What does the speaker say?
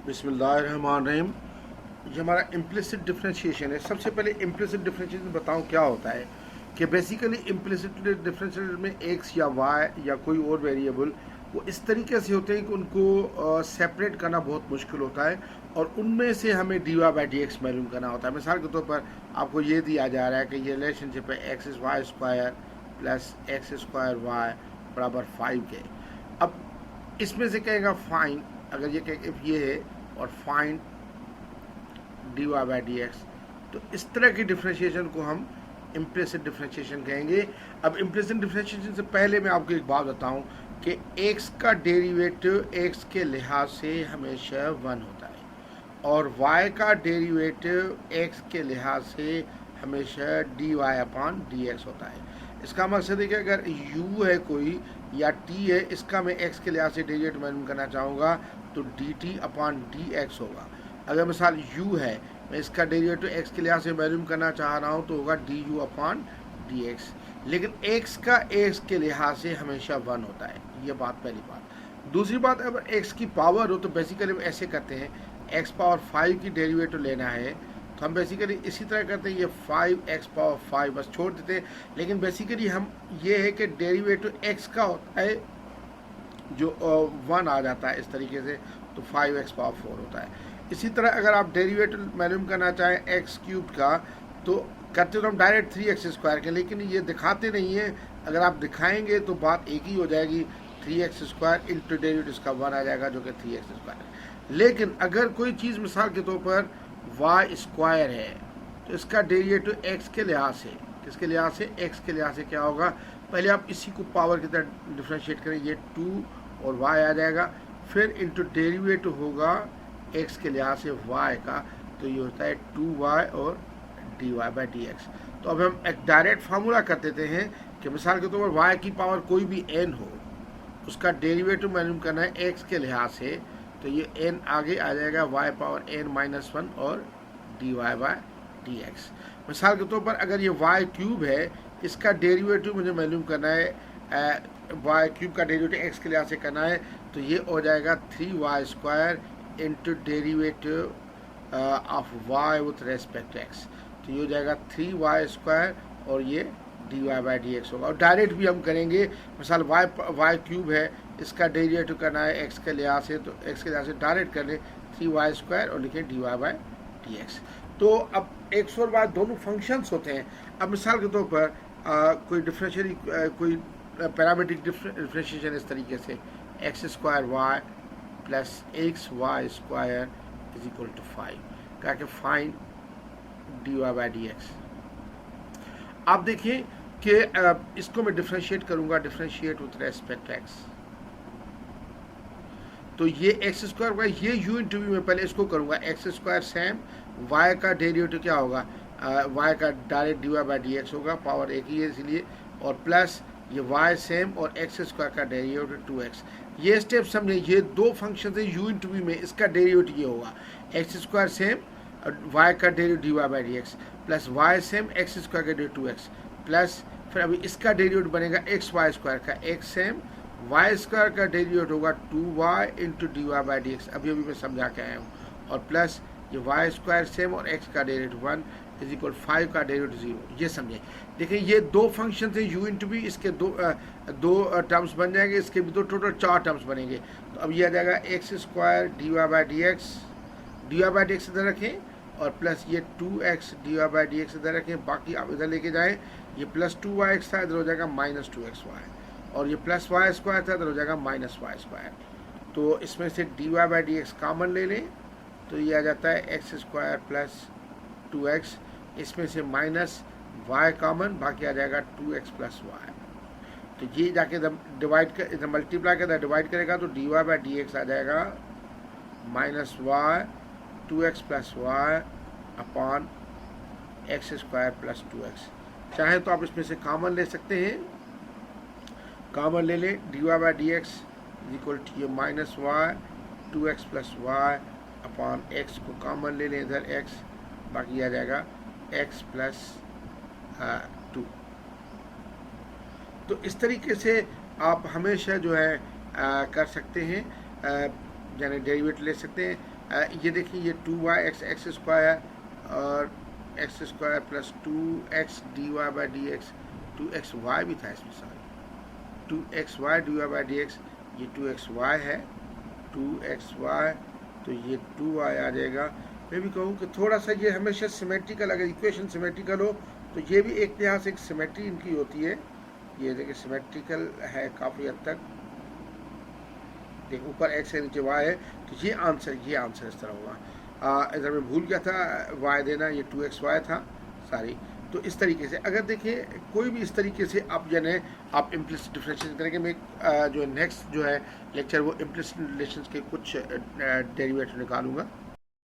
बिस्मिल्लाहिर्रहमानिर्रहीम। ये हमारा इम्प्लिसिट डिफरेंशिएशन है। सबसे पहले इम्प्लिसिट डिफरेंशिएशन बताऊं क्या होता है कि बेसिकली इम्प्लिसिट डिफरेंशिएशन में एक्स या वाई या कोई और वेरिएबल वो इस तरीके से होते हैं कि उनको सेपरेट करना बहुत मुश्किल होता है और उनमें से हमें d Y by D x मालूम करना होता है। मिसाल के तौर पर आपको ये दिया जा रहा है कि ये रिलेशनशिप है x is y square plus x square y बराबर 5 के। अब इसमें से कहेगा फाइन, अगर ये कहे इफ ये है और find d Y by D x, तो इस तरह की डिफ्रेंशिएशन को हम इम्प्लिसिट डिफ्रेंशिएशन कहेंगे। अब इम्प्लिसिट डिफ्रेंशिएशन से पहले मैं आपको एक बात बताऊं कि एक्स का डेरिवेटिव एक्स के लिहाज से हमेशा 1 होता है और वाई का डेरिवेटिव एक्स के लिहाज से हमेशा d y upon d x होता है। इसका मकसद है कि अगर u है कोई या t है, इसका मैं x के लिहाज से डेरिवेटिव मालूम करना चाहूँगा तो D T upon d x होगा। अगर मिसाल u है, मैं इसका डेरिवेटिव x के लिहाज से मालूम करना चाह रहा हूँ तो होगा D you upon d x. लेकिन x का x के लिहाज से हमेशा 1 होता है। ये बात पहली बात। दूसरी बात, अगर x की पावर हो तो बेसिकली हम ऐसे करते हैं, x पावर 5 की डेरिवेटिव लेना है तो हम बेसिकली इसी तरह करते हैं, ये 5x पावर 5 बस छोड़ देते हैं। लेकिन बेसिकली हम ये है कि डेरिवेटिव x का होता है जो 1 आ जाता है इस तरीके से, तो 5x पावर 4 होता है। इसी तरह अगर आप डेरिवेटिव मालूम करना चाहें एक्स क्यूब का तो करते तो हम डायरेक्ट 3x स्क्वायर के, लेकिन ये दिखाते नहीं है। अगर आप दिखाएंगे तो बात एक ही हो जाएगी, 3x स्क्वायर इंटू डेरिवेटिव इसका 1 आ जाएगा जो कि 3x स्क्वायर। लेकिन अगर कोई चीज़ मिसाल के तौर पर y स्क्वायर है तो इसका डेरिवेटिव x के लिहाज से, किसके लिहाज से, x के लिहाज से क्या होगा, पहले आप इसी को पावर की तरह डिफ्रेंशिएट करें, ये 2 और y आ जाएगा, फिर इंटू डेरिवेटिव होगा x के लिहाज से y का, तो ये होता है 2y और d Y by D x. तो अब हम एक डायरेक्ट फार्मूला कर देते हैं कि मिसाल के तौर पर y की पावर कोई भी n हो, उसका डेरिवेटिव मालूम करना है x के लिहाज से, तो ये n आगे आ जाएगा y पावर n-1 और d Y by D x. मिसाल के तौर पर अगर ये y क्यूब है, इसका डेरिवेटिव मुझे मालूम करना है, y क्यूब का डेरिवेटिव x के लिहाज से करना है, तो ये हो जाएगा 3y square into derivative of y with respect to x, तो ये हो जाएगा 3y स्क्वायर और ये d Y by D x होगा। और डायरेक्ट भी हम करेंगे, मिसाल y क्यूब है, इसका डेरिवेटिव करना है x के लिहाज से, तो x के लिहाज से डायरेक्ट कर लें 3y स्क्वायर और लिखें d Y by D x. तो अब x और y दोनों फंक्शंस होते हैं। अब मिसाल के तौर पर कोई डिफरेंशियल कोई पैरामीट्रिक डिफरेंशिएशन इस तरीके से, x square y plus x y square is equal to 5, कहा कि find d Y by D x. आप देखिए कि इसको मैं डिफ्रेंशिएट करूंगा, डिफ्रेंशिएट विथ रेस्पेक्ट एक्स, तो ये एक्स स्क्वायर होगा, ये यू इंटू वी में पहले इसको करूंगा, एक्स स्क्वायर सेम, वाई का डेरिवेटिव क्या होगा, वाई का direct d Y by D x होगा, पावर एक ही है इसलिए, और प्लस ये वाई सेम और एक्स स्क्वायर का डेरिवेटिव 2x। ये स्टेप समझे, ये दो फंक्शन है यू इंटू वी में, इसका डेरिवेटिव ये होगा एक्स स्क्वायर सेम वाई का derivative d Y by D x plus y same x square का डेरिवेटिव 2x प्लस फिर अभी इसका डेरिवेटिव बनेगा एक्स वाई स्क्वायर का, एक्स सेम वाई स्क्वायर का डेरिवेटिव होगा 2y into d Y by D x, अभी मैं समझा के आया हूँ, और प्लस ये वाई स्क्वायर सेम और एक्स का डेरिवेटिव 1 इज इक्वल 5 का डेरिवेटिव 0। ये समझे। देखिए ये दो फंक्शन थे यू इंटू बी, इसके दो टर्म्स बन जाएंगे, इसके भी दो टोटल 4 टर्म्स बनेंगे। तो अब ये आ जाएगा x square d Y by D x, d Y by D x इधर रखें, और प्लस ये 2x d Y by D x इधर रखें, बाकी आप इधर लेके जाएँ, ये प्लस 2y था, इधर हो जाएगा माइनस 2xy, और ये प्लस वाई स्क्वायर था, इधर हो जाएगा माइनस वाई स्क्वायर। तो इसमें से d Y by D x common ले लें, तो ये आ जाता है एक्स स्क्वायर प्लस 2x, इसमें से माइनस y कॉमन, बाकी आ जाएगा 2x प्लस वाई। तो ये जाके डिवाइड कर, इधर मल्टीप्लाई कर डिवाइड करेगा तो D Y by D X आ जाएगा minus Y 2x plus Y upon X square plus 2x। चाहे तो आप इसमें से कॉमन ले सकते हैं, कॉमन ले लें, D Y by D X equal to ये minus Y 2x plus Y upon X को कॉमन ले लें इधर x, बाकी आ जाएगा x प्लस 2। तो इस तरीके से आप हमेशा जो है कर सकते हैं, यानी डेरिवेटिव ले सकते हैं। ये देखिए ये 2y एक्स स्क्वायर और x square plus 2x dy by D x, 2xy भी था इसमें, sorry 2xy dy by D x, ये 2xy है, 2xy, तो ये 2y आ जाएगा। मैं भी कहूँ कि थोड़ा सा ये हमेशा सिमेट्रिकल, अगर इक्वेशन सिमेट्रिकल हो तो ये भी एक लिहाज से एक सिमेट्री इनकी होती है। ये देखिए सिमेट्रिकल है काफ़ी हद तक, देखिए ऊपर x है नीचे y है, तो ये आंसर इस तरह होगा। इधर मैं भूल गया था y देना, ये 2xy था, सॉरी। तो इस तरीके से अगर देखिए कोई भी इस तरीके से आप जाने आप इम्प्लिसिट डिफरेंशिएशन करेंगे। मैं जो नेक्स्ट जो है लेक्चर वो इम्प्लिसिट रिलेशंस के कुछ डेरिवेटिव निकालूंगा।